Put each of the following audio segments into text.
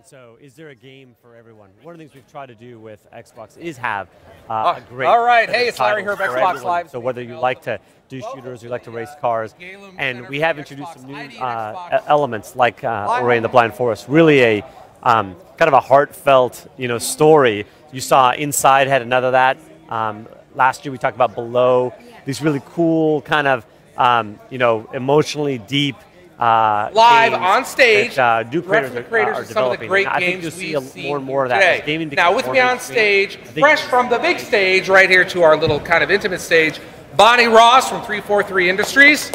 So is there a game for everyone? One of the things we've tried to do with Xbox is have a great... All right, hey, it's Larry here of Xbox Live. So whether you like to do shooters, you like to race cars, and we have introduced some new elements like Ori and the Blind Forest, really a kind of a heartfelt story. You saw Inside had another that. Last year we talked about Below, these really cool kind of emotionally deep live on stage, new creators are some of the great games we've seen more and more of that. Today. Gaming now with me on stage, fresh from the big stage right here to our little kind of intimate stage, Bonnie Ross from 343 Industries.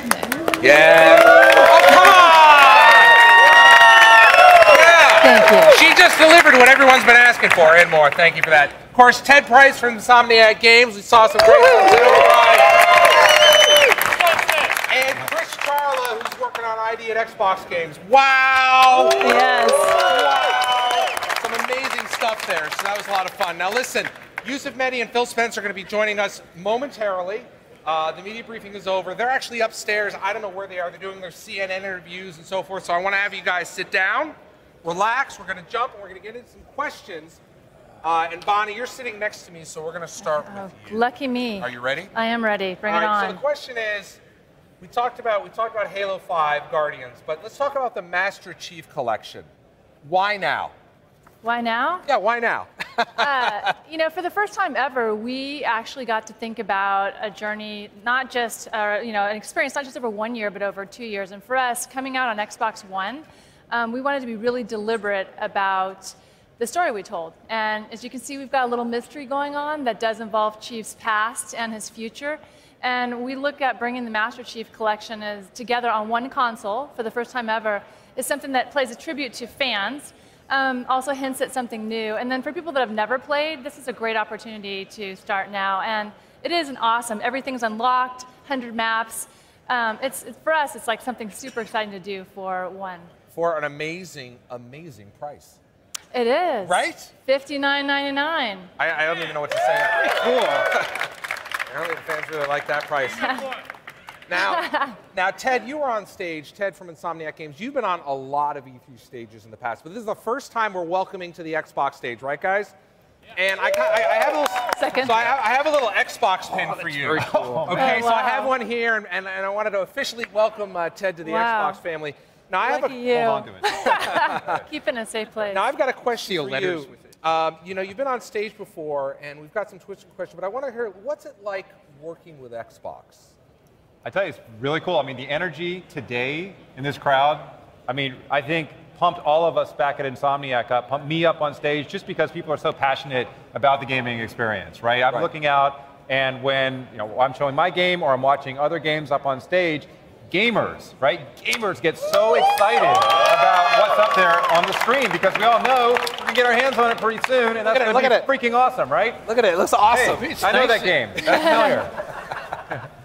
Yeah. Oh, come on! Yeah. Thank you. She just delivered what everyone's been asking for and more. Thank you for that. Of course, Ted Price from Insomniac Games. We saw some great who's working on ID at Xbox games. Wow! Yes. Wow! Some amazing stuff there. So that was a lot of fun. Now listen, Yusuf Mehdi and Phil Spencer are going to be joining us momentarily. The media briefing is over. They're actually upstairs. I don't know where they are. They're doing their CNN interviews and so forth. So I want to have you guys sit down, relax. We're going to jump and we're going to get into some questions. And Bonnie, you're sitting next to me, so we're going to start with you. Lucky me. Are you ready? I am ready. Bring it on. So the question is, we talked about Halo 5 Guardians, but let's talk about the Master Chief Collection. Why now? Why now? Yeah, why now? For the first time ever, we actually got to think about a journey, not just an experience, not just over 1 year, but over 2 years. And for us, coming out on Xbox One, we wanted to be really deliberate about the story we told. And as you can see, we've got a little mystery going on that does involve Chief's past and his future. And we look at bringing the Master Chief Collection together on one console for the first time ever is something that plays a tribute to fans, also hints at something new. And then for people that have never played, this is a great opportunity to start now. And it is awesome. Everything's unlocked, 100 maps. For us, it's like something super exciting to do for one. For an amazing, amazing price. It is. Right? $59.99. I don't even know what to say. Pretty cool. Apparently the fans really like that price. Now, Ted, you were on stage. Ted from Insomniac Games. You've been on a lot of E3 stages in the past, but this is the first time we're welcoming to the Xbox stage, right, guys? Yeah. And I have a little. Second. So I have a little Xbox pin for you. Very cool. Okay, oh, so wow. I have one here, and I wanted to officially welcome Ted to the Xbox family. Now I have Lucky Hold on to it. Keep it in a safe place. Now I've got a question Seal for letters you. with it. You've been on stage before, and we've got some Twitch questions, but I want to hear, what's it like working with Xbox? I tell you, it's really cool. I mean, the energy today in this crowd, I think pumped all of us back at Insomniac up, pumped me up on stage just because people are so passionate about the gaming experience, right? I'm looking out, and when I'm showing my game or I'm watching other games up on stage, gamers, right? Gamers get so excited about what's up there on the screen because we all know we can get our hands on it pretty soon, and that's going to be freaking awesome, right? Look at it. It looks awesome. Hey, I know that game. That's familiar.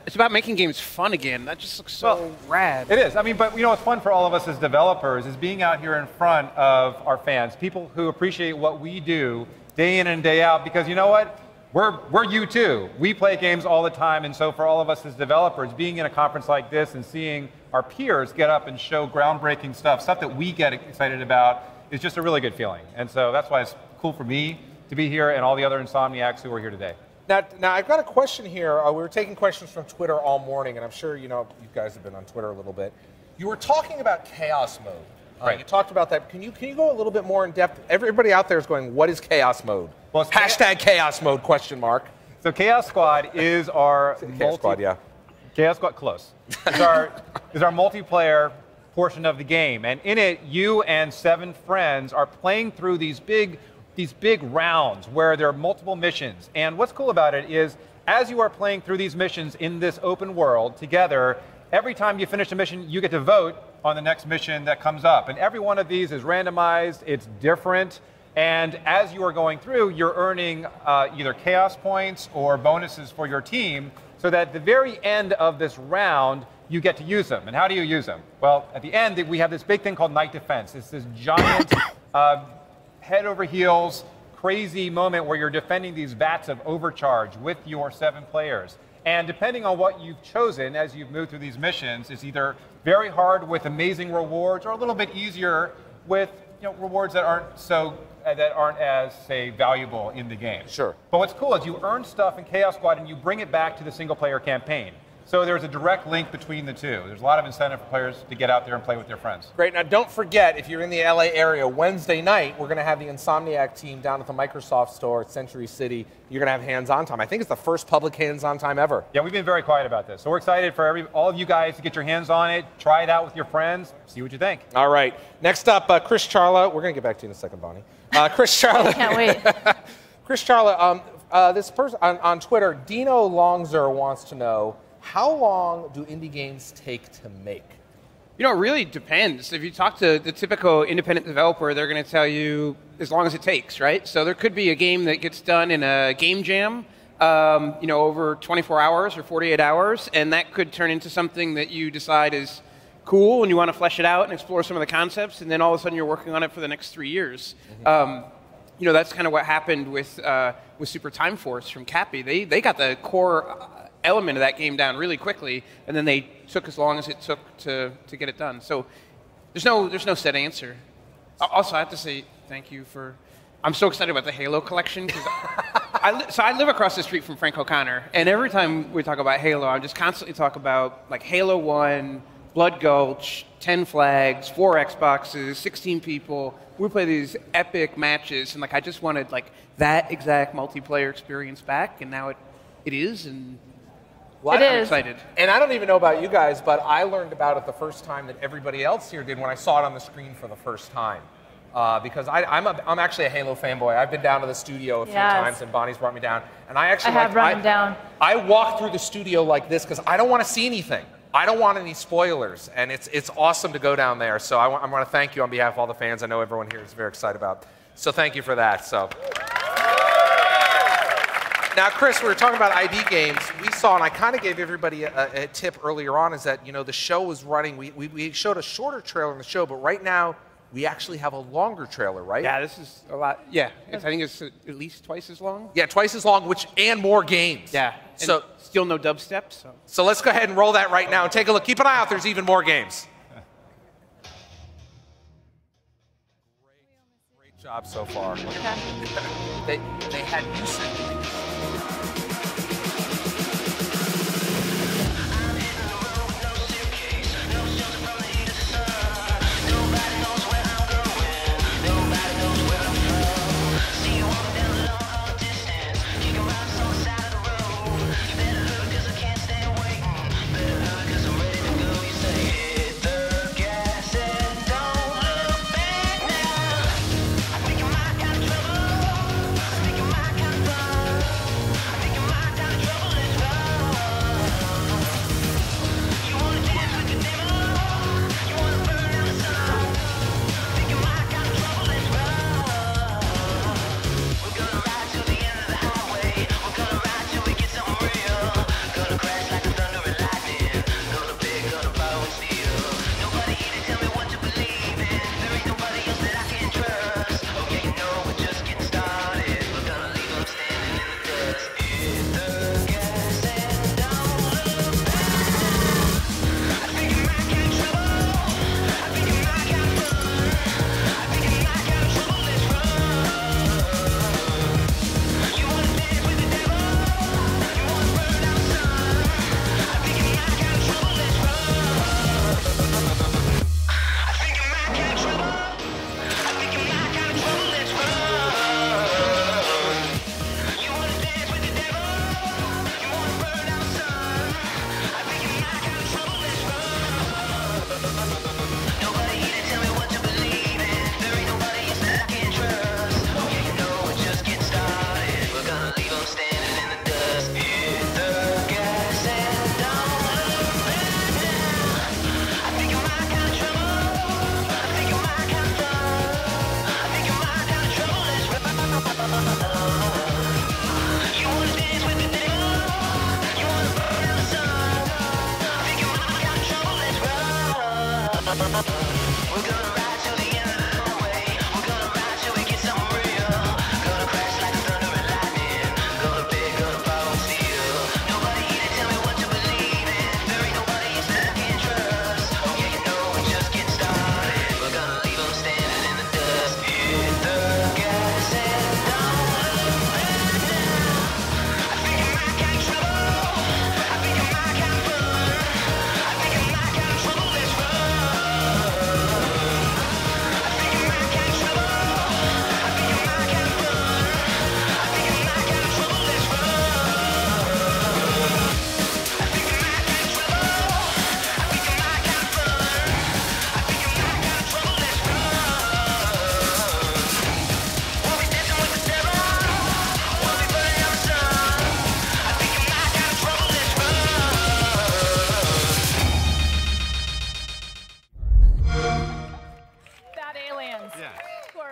It's about making games fun again. That just looks so rad. It is. But what's fun for all of us as developers is being out here in front of our fans, people who appreciate what we do day in and day out, because you know what? We're you too. We play games all the time, and so for all of us as developers, being in a conference like this and seeing our peers get up and show groundbreaking stuff that we get excited about, is just a really good feeling. And so that's why it's cool for me to be here and all the other Insomniacs who are here today. Now I've got a question here. We were taking questions from Twitter all morning, and I'm sure you guys have been on Twitter a little bit. You were talking about chaos mode. Right. You talked about that. Can you go a little bit more in depth? Everybody out there is going, what is chaos mode? Well, it's hashtag chaos mode, question mark. So Chaos Squad is our Chaos Squad, yeah. Chaos Squad, close. is our multiplayer portion of the game, and in it, you and 7 friends are playing through these big rounds where there are multiple missions. And what's cool about it is, as you are playing through these missions in this open world together, every time you finish a mission, you get to vote on the next mission that comes up. And every one of these is randomized, it's different, and as you are going through, you're earning either chaos points or bonuses for your team, so that at the very end of this round, you get to use them. And how do you use them? Well, at the end, we have this big thing called Night Defense. It's this giant head over heels, crazy moment where you're defending these vats of overcharge with your 7 players. And depending on what you've chosen as you've moved through these missions, it's either very hard with amazing rewards or a little bit easier with rewards that aren't as, say, valuable in the game. Sure. But what's cool is you earn stuff in Chaos Squad and you bring it back to the single-player campaign. So there's a direct link between the two. There's a lot of incentive for players to get out there and play with their friends. Great. Now, don't forget, if you're in the LA area, Wednesday night, we're going to have the Insomniac team down at the Microsoft store at Century City. You're going to have hands-on time. I think it's the first public hands-on time ever. Yeah, we've been very quiet about this. So we're excited for all of you guys to get your hands on it, try it out with your friends, see what you think. All right. Next up, Chris Charla. We're going to get back to you in a second, Bonnie. Chris Charla. I can't wait. Chris Charla, this person on Twitter, Dino Longzer wants to know, how long do indie games take to make? It really depends. If you talk to the typical independent developer, they're going to tell you as long as it takes, right? So there could be a game that gets done in a game jam, over 24 hours or 48 hours, and that could turn into something that you decide is cool and you want to flesh it out and explore some of the concepts, and then all of a sudden you're working on it for the next 3 years. Mm-hmm. That's kind of what happened with Super Time Force from Cappy. They got the core element of that game down really quickly, and then they took as long as it took to get it done. So there's no set answer. Also, I have to say thank you for. I'm so excited about the Halo collection because I live across the street from Frank O'Connor, and every time we talk about Halo, I just constantly talk about like Halo 1, Blood Gulch, 10 flags, 4 Xboxes, 16 people. We play these epic matches, and I just wanted that exact multiplayer experience back, and now it is, and. Well, I'm excited. And I don't even know about you guys, but I learned about it the first time that everybody else here did when I saw it on the screen for the first time. Because I'm actually a Halo fanboy. I've been down to the studio a few times, and Bonnie's brought me down. And I actually have run down. I walk through the studio like this because I don't want to see anything. I don't want any spoilers, and it's awesome to go down there. So I want to thank you on behalf of all the fans. I know everyone here is very excited about. So thank you for that. So. Now, Chris, we were talking about ID games. We saw, and I kind of gave everybody a tip earlier on, is that the show was running. We showed a shorter trailer in the show, but right now we actually have a longer trailer, right? Yeah, this is a lot. Yeah, I think it's at least twice as long. Yeah, twice as long, and more games. Yeah. So still no dubstep. So let's go ahead and roll that right now and take a look. Keep an eye out. There's even more games. Great job so far. Okay. They had you send me.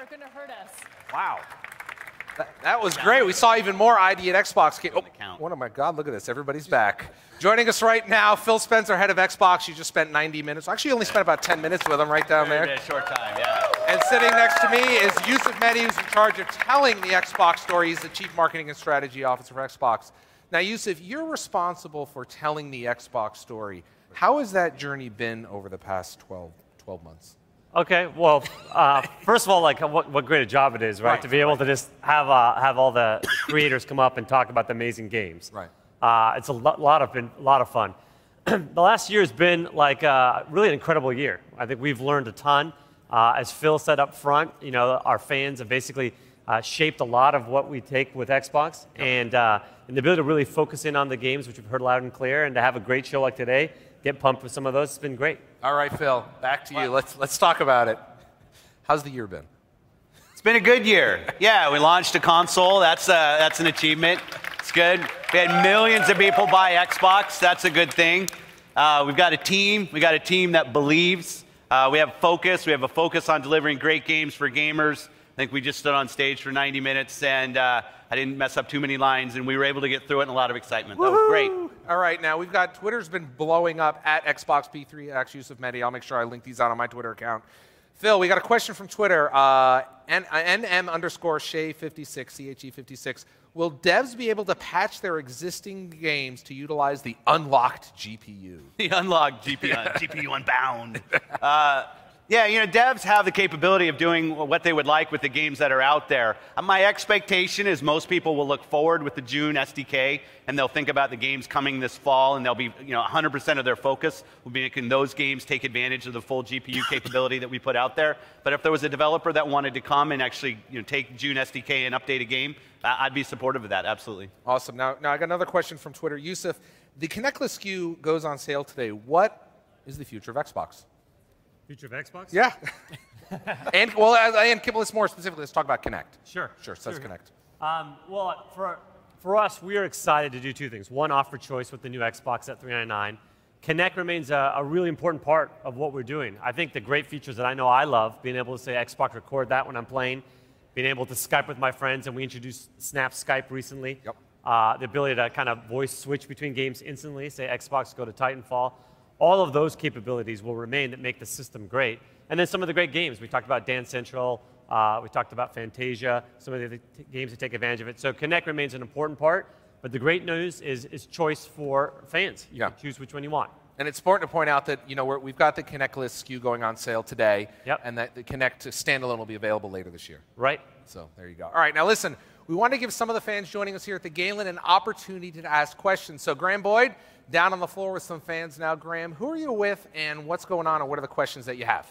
are going to hurt us. Wow. That was great. We saw even more ID at Xbox. Oh my God, look at this. Everybody's back. Joining us right now, Phil Spencer, head of Xbox. You just spent 90 minutes. Actually, you only spent about 10 minutes with him right down there. A short time, yeah. And sitting next to me is Yusuf Mehdi, who's in charge of telling the Xbox story. He's the Chief Marketing and Strategy Officer for Xbox. Now, Yusuf, you're responsible for telling the Xbox story. How has that journey been over the past 12 months? Okay, well, first of all, like what great a job it is, right? To be able to just have all the creators come up and talk about the amazing games. Right. It's a lot of fun. The last year has been like really an incredible year. I think we've learned a ton. As Phil said up front, you know, our fans have basically shaped a lot of what we take with Xbox, and the ability to really focus in on the games, which we've heard loud and clear, and to have a great show like today, get pumped with some of those, it's been great. All right, Phil, back to you. Let's talk about it. How's the year been? It's been a good year. Yeah, we launched a console. That's an achievement. It's good. We had millions of people buy Xbox. That's a good thing. We've got a team. We got a team that believes. We have focus. We have a focus on delivering great games for gamers. I think we just stood on stage for 90 minutes, and I didn't mess up too many lines, and we were able to get through it, and a lot of excitement. That was great. All right, now we've got Twitter's been blowing up at Xbox P3, actually Yusuf Mehdi. I'll make sure I link these out on my Twitter account. Phil, we got a question from Twitter, NM_Shea56, CHE56. Will devs be able to patch their existing games to utilize the unlocked GPU? The unlocked GPU unbound. Yeah, you know, devs have the capability of doing what they would like with the games that are out there. My expectation is most people will look forward with the June SDK, and they'll think about the games coming this fall, and they'll be, you know, 100% of their focus will be making those games take advantage of the full GPU capability that we put out there. But if there was a developer that wanted to come and actually, you know, take June SDK and update a game, I'd be supportive of that, absolutely. Awesome. Now I got another question from Twitter. Yusuf, the Kinectless SKU goes on sale today. What is the future of Xbox? Future of Xbox? Yeah. and let's more specifically, let's talk about Kinect. Sure. So let's Kinect. Well, for us, we are excited to do two things. One, offer choice with the new Xbox at $399. Kinect remains a really important part of what we're doing. I think the great features that I know I love, being able to say Xbox record that when I'm playing, being able to Skype with my friends, and we introduced Snap Skype recently. Yep. The ability to kind of voice switch between games instantly, say Xbox, go to Titanfall. All of those capabilities will remain that make the system great. And then some of the great games. We talked about Dance Central. We talked about Fantasia, some of the games that take advantage of it. So Kinect remains an important part. But the great news is choice for fans. You can choose which one you want. And it's important to point out that, you know, we've got the Kinectless SKU going on sale today. Yep. And that the Kinect standalone will be available later this year. Right. So there you go. All right, now listen. We want to give some of the fans joining us here at the Galen an opportunity to ask questions. So Graham Boyd, down on the floor with some fans now. Graham, who are you with and what's going on and what are the questions that you have?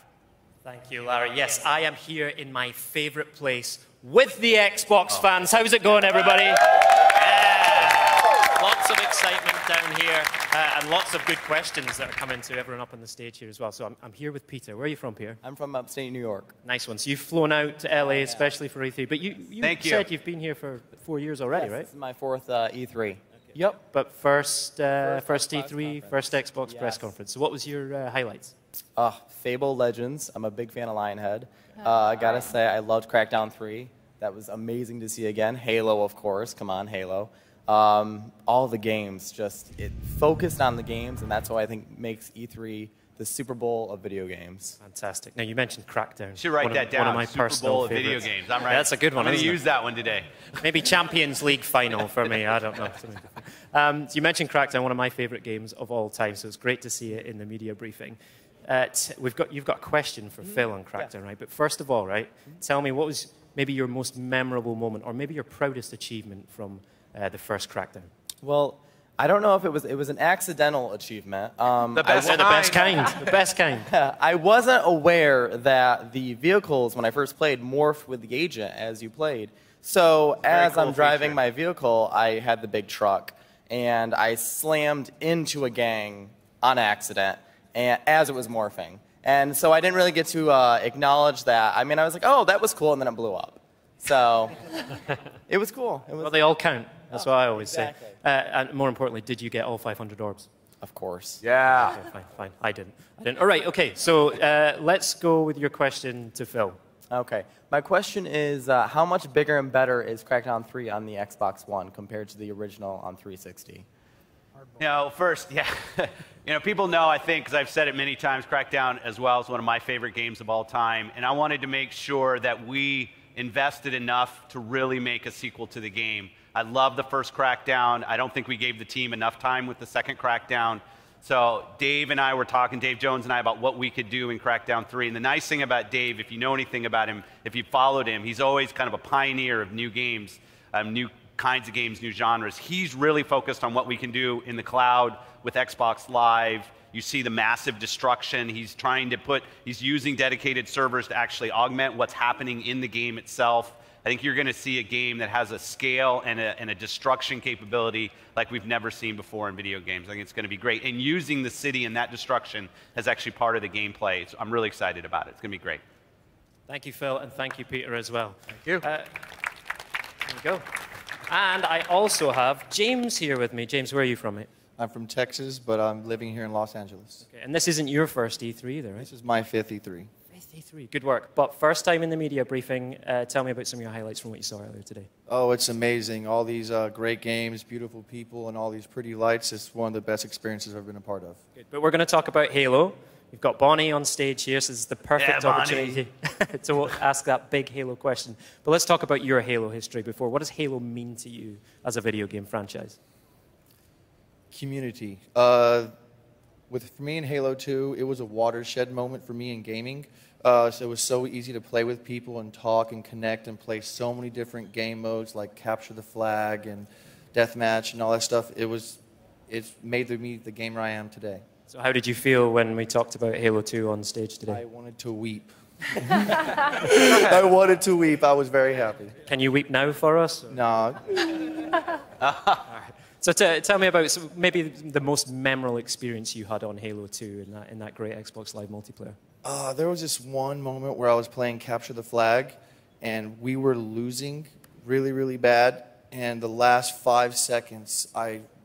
Thank you, Larry. Yes, I am here in my favorite place with the Xbox fans. How's it going, everybody? Lots of excitement down here and lots of good questions that are coming to everyone up on the stage here as well. So I'm here with Peter. Where are you from, Peter? I'm from upstate New York. Nice one. So you've flown out to LA especially for E3, but you said you've been here for 4 years already, right? This is my fourth E3. Yep, but first E3, first Xbox press conference. So what was your highlights? Fable Legends. I'm a big fan of Lionhead. I gotta say, I loved Crackdown 3. That was amazing to see again. Halo, of course. Come on, Halo. All the games, it focused on the games, and that's what I think makes E3 the Super Bowl of video games. Fantastic. Now, you mentioned Crackdown. You should write that down. One of my Super personal Bowl of favorites. video games. I'm right. Yeah, that's a good one. I'm going to use that one today. Maybe Champions League final for me. I don't know. So you mentioned Crackdown, one of my favorite games of all time, so it's great to see it in the media briefing. You've got a question for Phil on Crackdown, right? But first of all, right, tell me what was maybe your most memorable moment or maybe your proudest achievement from the first Crackdown? Well, I don't know if it was an accidental achievement. The best kind. I wasn't aware that the vehicles, when I first played, morphed with the agent as you played. So as I'm driving my vehicle, I had the big truck, and I slammed into a gang on accident as it was morphing. And so I didn't really get to acknowledge that. I mean, I was like, oh, that was cool, and then it blew up. So it was cool. Well, they all count. That's what I always say. And more importantly, did you get all 500 orbs? Of course. Yeah. Okay, fine. I didn't. All right, okay. So let's go with your question to Phil. Okay. My question is, how much bigger and better is Crackdown 3 on the Xbox One compared to the original on 360? First, people know, I think, because I've said it many times, Crackdown as well is one of my favorite games of all time. And I wanted to make sure that we invested enough to really make a sequel to the game. I love the first Crackdown. I don't think we gave the team enough time with the second Crackdown. So Dave and I were talking, Dave Jones and I, about what we could do in Crackdown 3. And the nice thing about Dave, if you know anything about him, if you followed him, he's always kind of a pioneer of new games, new kinds of games, new genres. He's really focused on what we can do in the cloud with Xbox Live. You see the massive destruction. He's using dedicated servers to actually augment what's happening in the game itself. I think you're going to see a game that has a scale and a destruction capability like we've never seen before in video games. I think it's going to be great. And using the city and that destruction as actually part of the gameplay. So I'm really excited about it. It's going to be great. Thank you, Phil, and thank you, Peter, as well. Thank you. There we go. And I also have James here with me. James, where are you from, mate? I'm from Texas, but I'm living here in Los Angeles. Okay, and this isn't your first E3 either, right? This is my 5th E3. 5th E3. Good work. But first time in the media briefing, tell me about some of your highlights from what you saw earlier today. Oh, it's amazing. All these great games, beautiful people, and all these pretty lights. It's one of the best experiences I've been a part of. Good. But we're going to talk about Halo. We've got Bonnie on stage here, so this is the perfect opportunity to ask that big Halo question. But let's talk about your Halo history before. What does Halo mean to you as a video game franchise? Community. For me in Halo 2, it was a watershed moment for me in gaming. So it was so easy to play with people and talk and connect and play so many different game modes like Capture the Flag and Deathmatch and all that stuff. It's made me the gamer I am today. So how did you feel when we talked about Halo 2 on stage today? I wanted to weep. I wanted to weep. I was very happy. Can you weep now for us? No. So tell me about maybe the most memorable experience you had on Halo 2 in that great Xbox Live multiplayer. There was this one moment where I was playing Capture the Flag, and we were losing really, really bad. And the last 5 seconds,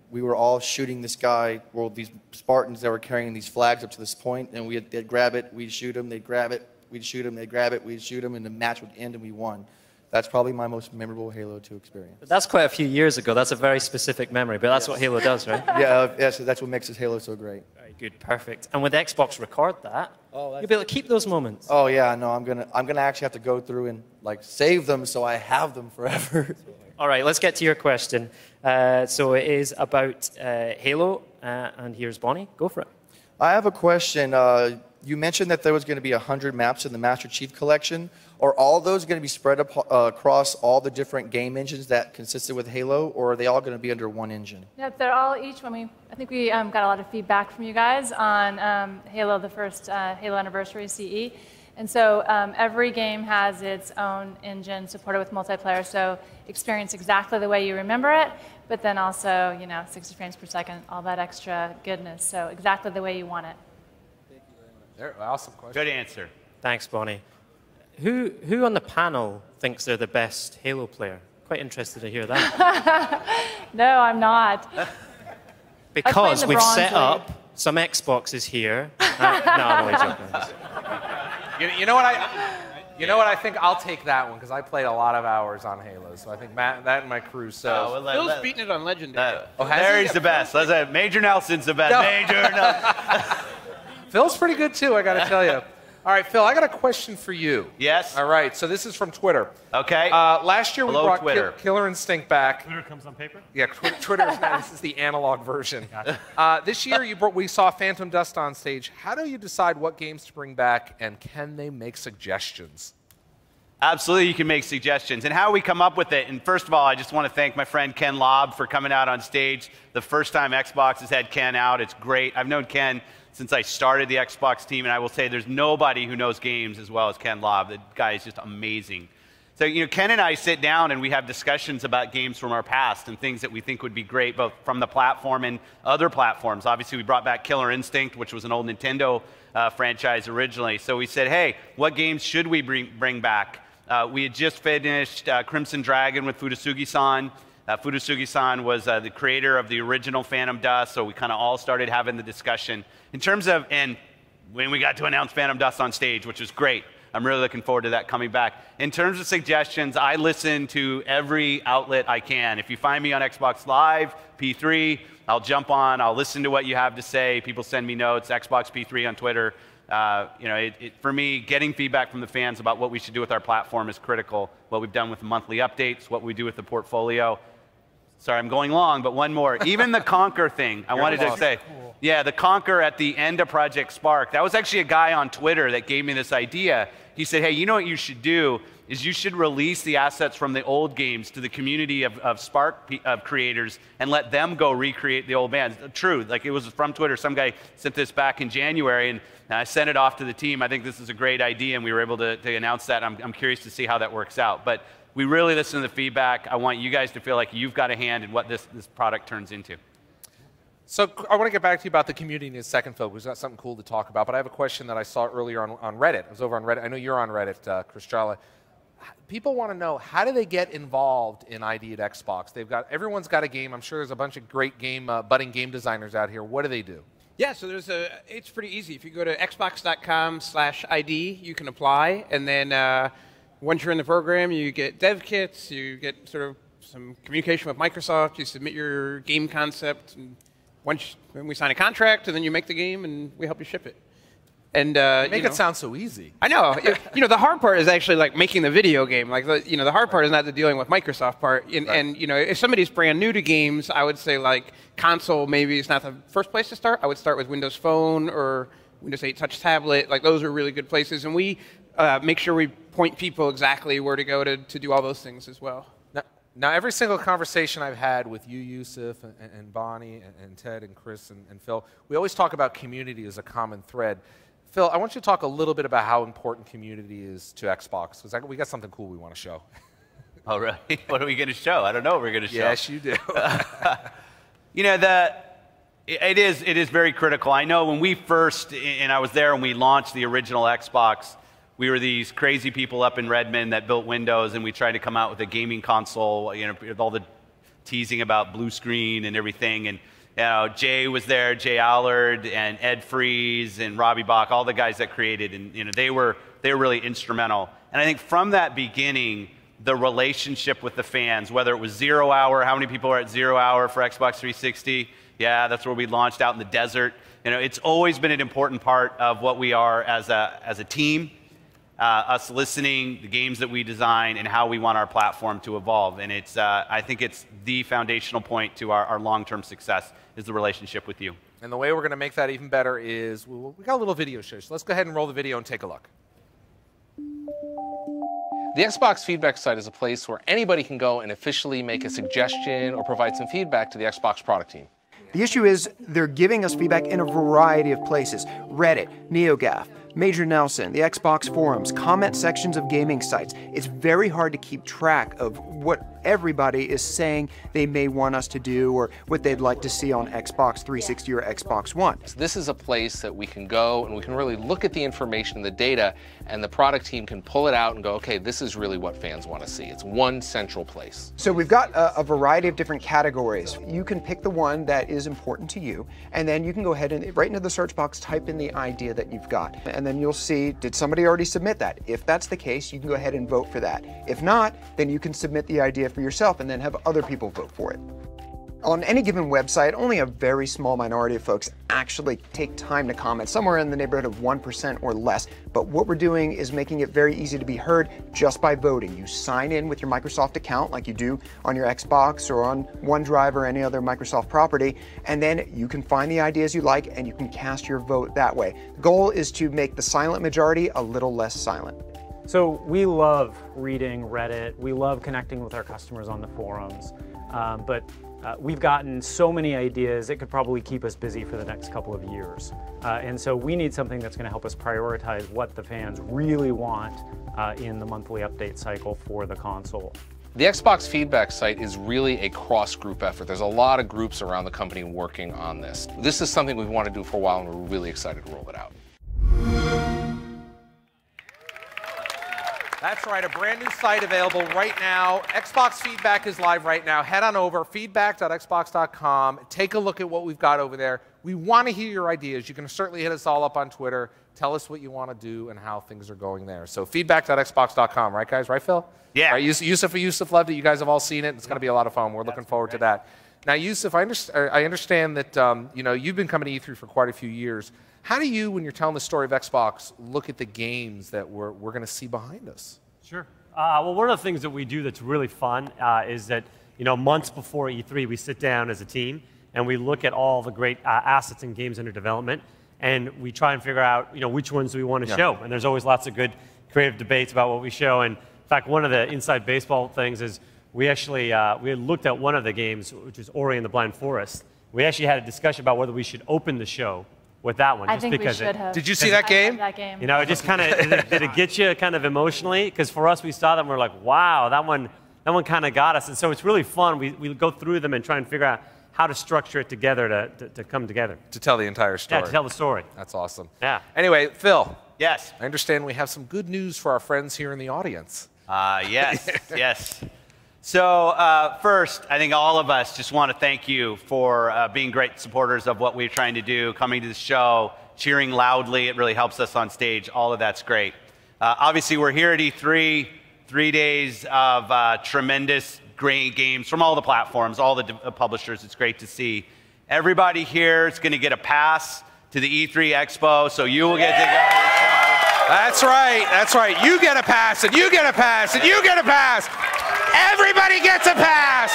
we were all shooting this guy, well, these Spartans that were carrying these flags up to this point, and they'd grab it, we'd shoot them, they'd grab it, we'd shoot them, they'd grab it, we'd shoot them, and the match would end and we won. That's probably my most memorable Halo 2 experience. But that's quite a few years ago. That's a very specific memory, but that's what Halo does, right? Yeah, so that's what makes this Halo so great. Very good, perfect. And with Xbox Record that, you'll be able to keep those moments. Oh yeah, no, I'm gonna actually have to go through and save them so I have them forever. All right, let's get to your question. So it is about Halo, and here's Bonnie. Go for it. I have a question. You mentioned that there was going to be 100 maps in the Master Chief Collection. Are all those going to be spread across all the different game engines that consisted with Halo, or are they all going to be under one engine? Yep, they're all each one. I think we got a lot of feedback from you guys on Halo, the first Halo Anniversary CE. And so every game has its own engine supported with multiplayer, so experience exactly the way you remember it, but then also, 60 frames per second, all that extra goodness, so exactly the way you want it. Thank you very much. Awesome question. Good answer. Thanks, Bonnie. Who on the panel thinks they're the best Halo player? Quite interested to hear that. No, I'm not. Because we've set up some Xboxes here. No, I'm only joking. You know what I think? I'll take that one because I played a lot of hours on Halo, so I think that and my crew. So Phil's beating it on Legendary. Larry's the best. Let's say Major Nelson's the best. No. Major Nelson. Phil's pretty good too, I got to tell you. All right, Phil, I got a question for you. Yes. All right, so this is from Twitter. Okay. Last year we brought Twitter. Killer Instinct back. Twitter comes on paper? Yeah, Twitter is not. This is the analog version. This year we saw Phantom Dust on stage. How do you decide what games to bring back, and can they make suggestions? Absolutely, you can make suggestions. And how we come up with it, and first of all, I just want to thank my friend Ken Lobb for coming out on stage. The first time Xbox has had Ken out, it's great. I've known Ken since I started the Xbox team, and I will say there's nobody who knows games as well as Ken Lobb. The guy is just amazing. So, Ken and I sit down and we have discussions about games from our past and things that we think would be great, both from the platform and other platforms. Obviously, we brought back Killer Instinct, which was an old Nintendo franchise originally. So we said, hey, what games should we bring back? We had just finished Crimson Dragon with Furusugi-san. Furusugi-san was the creator of the original Phantom Dust, so we kind of all started having the discussion. In terms of, and when we got to announce Phantom Dust on stage, which was great, I'm really looking forward to that coming back. In terms of suggestions, I listen to every outlet I can. If you find me on Xbox Live, P3, I'll jump on, I'll listen to what you have to say. People send me notes, Xbox P3 on Twitter. For me, getting feedback from the fans about what we should do with our platform is critical. What we've done with the monthly updates, what we do with the portfolio. Sorry, I'm going long, but one more. Even the Conquer thing, I wanted to say. Cool. Yeah, the Conquer at the end of Project Spark. That was actually a guy on Twitter that gave me this idea. He said, hey, you know what you should do is you should release the assets from the old games to the community of Spark creators and let them go recreate the old bands. True, like it was from Twitter. Some guy sent this back in January, and I sent it off to the team. I think this is a great idea, and we were able to announce that. I'm curious to see how that works out. But we really listen to the feedback. I want you guys to feel like you've got a hand in what this product turns into. So I want to get back to you about the community in a second, Phil. We've got something cool to talk about. But I have a question that I saw earlier on Reddit. I was over on Reddit. I know you're on Reddit, Chris Jala. People want to know, how do they get involved in ID at Xbox? Everyone's got a game. I'm sure there's a bunch of great budding game designers out here. What do they do? Yeah, so it's pretty easy. If you go to xbox.com/ID, you can apply, and then once you're in the program, you get dev kits, you get sort of some communication with Microsoft, you submit your game concept, and when we sign a contract, and then you make the game, and we help you ship it. And make it sound so easy. I know. The hard part is actually like making the video game. Like the hard part is not the dealing with Microsoft part. And if somebody's brand new to games, I would say like console maybe is not the first place to start. I would start with Windows Phone or Windows 8 Touch Tablet. Like those are really good places, and we make sure we point people exactly where to go to do all those things as well. Now, every single conversation I've had with you, Yusuf, and Bonnie, and Ted, and Chris, and Phil, we always talk about community as a common thread. Phil, I want you to talk a little bit about how important community is to Xbox, because we got something cool we want to show. Oh, really? What are we going to show? I don't know what we're going to show. Yes, you do. It is very critical. I know when we first, and I was there when we launched the original Xbox, we were these crazy people up in Redmond that built Windows, and we tried to come out with a gaming console, with all the teasing about blue screen and everything. And Jay was there, Jay Allard, and Ed Freeze, and Robbie Bach, all the guys that created, and they were really instrumental. And I think from that beginning, the relationship with the fans, whether it was 0 Hour, how many people are at 0 Hour for Xbox 360? Yeah, that's where we launched out in the desert. It's always been an important part of what we are as a team. Us listening, the games that we design, and how we want our platform to evolve. And I think it's the foundational point to our long-term success is the relationship with you. And the way we're going to make that even better is we got a little video show. So let's go ahead and roll the video and take a look. The Xbox feedback site is a place where anybody can go and officially make a suggestion or provide some feedback to the Xbox product team. The issue is they're giving us feedback in a variety of places. Reddit, NeoGAF, Major Nelson, the Xbox forums, comment sections of gaming sites. It's very hard to keep track of what everybody is saying they may want us to do or what they'd like to see on Xbox 360 or Xbox One. So this is a place that we can go and we can really look at the information, the data, and the product team can pull it out and go, okay, this is really what fans want to see. It's one central place. So we've got a variety of different categories. You can pick the one that is important to you, and then you can go ahead and right into the search box type in the idea that you've got. And then you'll see, did somebody already submit that? If that's the case, you can go ahead and vote for that. If not, then you can submit the idea for yourself and then have other people vote for it. On any given website, only a very small minority of folks actually take time to comment, somewhere in the neighborhood of 1% or less. But what we're doing is making it very easy to be heard just by voting. You sign in with your Microsoft account like you do on your Xbox or on OneDrive or any other Microsoft property, and then you can find the ideas you like and you can cast your vote that way. The goal is to make the silent majority a little less silent. So we love reading Reddit, we love connecting with our customers on the forums, but we've gotten so many ideas, it could probably keep us busy for the next couple of years. And so we need something that's going to help us prioritize what the fans really want in the monthly update cycle for the console. The Xbox feedback site is really a cross-group effort. There's a lot of groups around the company working on this. This is something we've wanted to do for a while and we're really excited to roll it out. That's right, a brand new site available right now. Xbox Feedback is live right now. Head on over, feedback.xbox.com. Take a look at what we've got over there. We want to hear your ideas. You can certainly hit us all up on Twitter. Tell us what you want to do and how things are going there. So feedback.xbox.com, right, guys? Right, Phil? Yeah. Right, Yusuf loved it. You guys have all seen it. It's going to be a lot of fun. We're looking forward to that. Now, Yusuf, I understand that you've been coming to E3 for quite a few years. How do you, when you're telling the story of Xbox, look at the games that we're going to see behind us? Sure. Well, one of the things that we do that's really fun is that months before E3, we sit down as a team and we look at all the great assets and games under development, and we try and figure out which ones we want to show. And there's always lots of good creative debates about what we show. And in fact, one of the inside baseball things is we actually we looked at one of the games, which is Ori and the Blind Forest. We actually had a discussion about whether we should open the show with that one. I think we should have. Did you see that game? That game. It just kind of did it get you kind of emotionally? Because for us, we saw them, we're like, wow, that one kind of got us. And so it's really fun. We go through them and try and figure out how to structure it together to come together. To tell the entire story. Yeah, to tell the story. That's awesome. Yeah. Anyway, Phil. Yes. I understand we have some good news for our friends here in the audience. Yes, yes. So first, I think all of us just want to thank you for being great supporters of what we're trying to do, coming to the show, cheering loudly. It really helps us on stage. All of that's great. Obviously, we're here at E3, 3 days of tremendous, great games from all the platforms, all the publishers. It's great to see. Everybody here is going to get a pass to the E3 Expo, so you will get to go to the show. That's right. That's right. You get a pass, and you get a pass, and you get a pass. Everybody gets a pass.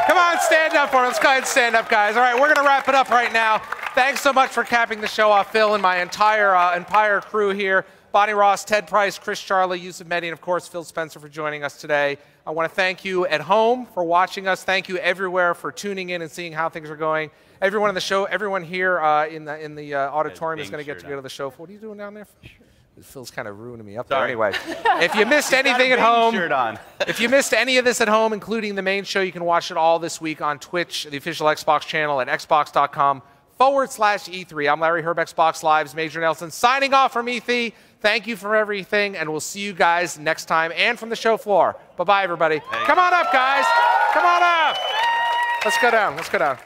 Come on, stand up for it. Let's go ahead and stand up, guys. All right, we're going to wrap it up right now. Thanks so much for capping the show off, Phil, and my entire crew here. Bonnie Ross, Ted Price, Chris Charlie, Yusuf Mehdi, and of course, Phil Spencer for joining us today. I want to thank you at home for watching us. Thank you everywhere for tuning in and seeing how things are going. Everyone in the show, everyone here in the auditorium is going to get to go to the show. What are you doing down there? Phil's kind of ruining me up there. Anyway, if you missed anything at home, if you missed any of this at home, including the main show, you can watch it all this week on Twitch, the official Xbox channel at xbox.com/E3. I'm Larry Herb, Xbox Live's Major Nelson, signing off from E3. Thank you for everything, and we'll see you guys next time and from the show floor. Bye-bye, everybody. Come on up, guys. Come on up. Let's go down. Let's go down.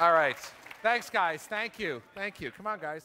All right. Thanks, guys. Thank you. Thank you. Come on, guys.